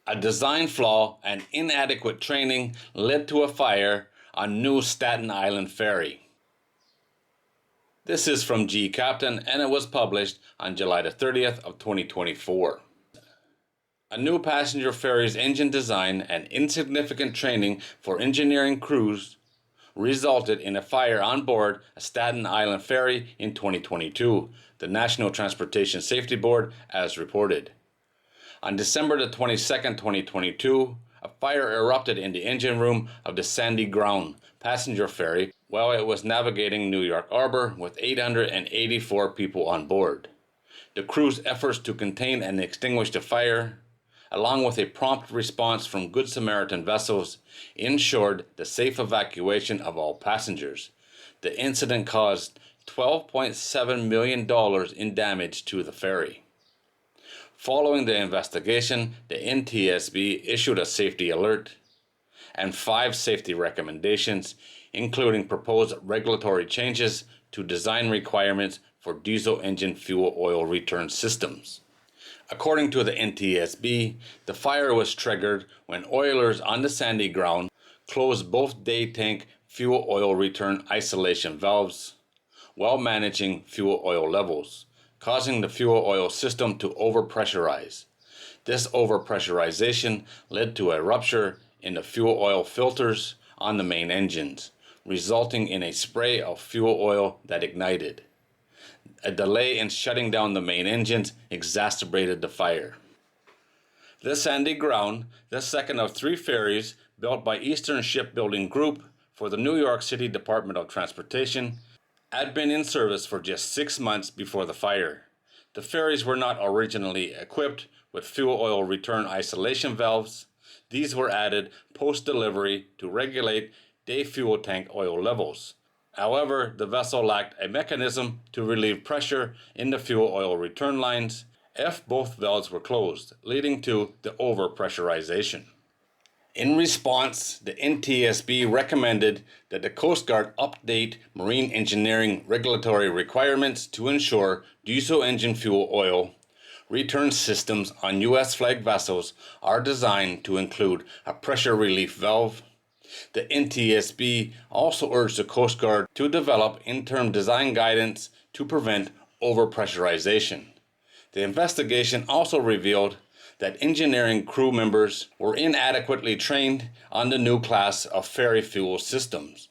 A design flaw and inadequate training led to a fire on new Staten Island Ferry. This is from G Captain, and it was published on July the 30th of 2024. A new passenger ferry's engine design and insignificant training for engineering crews resulted in a fire on board a Staten Island ferry in 2022, the National Transportation Safety Board has reported. On December the 22nd, 2022, a fire erupted in the engine room of the Sandy Ground passenger ferry while it was navigating New York Harbor with 884 people on board. The crew's efforts to contain and extinguish the fire, along with a prompt response from Good Samaritan vessels, ensured the safe evacuation of all passengers. The incident caused $12.7 million in damage to the ferry. Following the investigation, the NTSB issued a safety alert and 5 safety recommendations, including proposed regulatory changes to design requirements for diesel engine fuel oil return systems. According to the NTSB, the fire was triggered when oilers on the Sandy Ground closed both day tank fuel oil return isolation valves while managing fuel oil levels, causing the fuel oil system to overpressurize. This overpressurization led to a rupture in the fuel oil filters on the main engines, resulting in a spray of fuel oil that ignited. A delay in shutting down the main engines exacerbated the fire. The Sandy Ground, the second of 3 ferries built by Eastern Shipbuilding Group for the New York City Department of Transportation, had been in service for just 6 months before the fire. The ferries were not originally equipped with fuel oil return isolation valves. These were added post-delivery to regulate day fuel tank oil levels. However, the vessel lacked a mechanism to relieve pressure in the fuel oil return lines if both valves were closed, leading to the overpressurization. In response, the NTSB recommended that the Coast Guard update marine engineering regulatory requirements to ensure diesel engine fuel oil return systems on U.S. flag vessels are designed to include a pressure relief valve. The NTSB also urged the Coast Guard to develop interim design guidance to prevent overpressurization. The investigation also revealed that engineering crew members were inadequately trained on the new class of ferry fuel systems.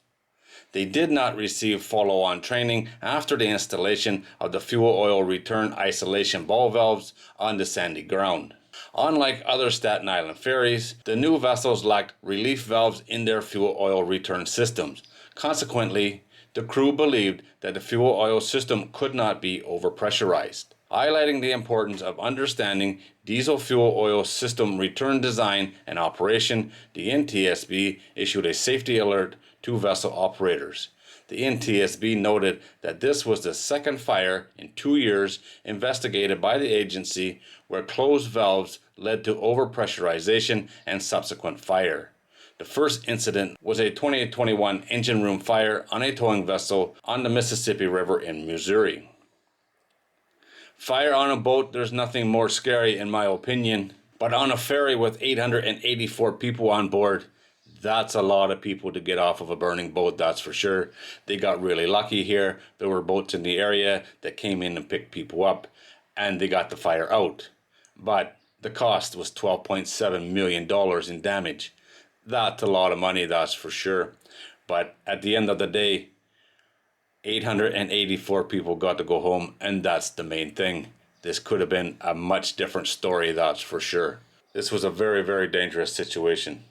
They did not receive follow-on training after the installation of the fuel oil return isolation ball valves on the Sandy Ground. Unlike other Staten Island ferries, the new vessels lacked relief valves in their fuel oil return systems. Consequently, the crew believed that the fuel oil system could not be overpressurized. Highlighting the importance of understanding diesel fuel oil system return design and operation, the NTSB issued a safety alert to vessel operators. The NTSB noted that this was the second fire in 2 years investigated by the agency where closed valves led to overpressurization and subsequent fire. The first incident was a 2021 engine room fire on a towing vessel on the Mississippi River in Missouri. Fire on a boat, there's nothing more scary in my opinion, but on a ferry with 884 people on board, that's a lot of people to get off of a burning boat, that's for sure. They got really lucky here. There were boats in the area that came in and picked people up, and they got the fire out. But the cost was $12.7 million in damage. That's a lot of money, that's for sure. But at the end of the day, 884 people got to go home, and that's the main thing. This could have been a much different story, that's for sure. This was a very, very dangerous situation.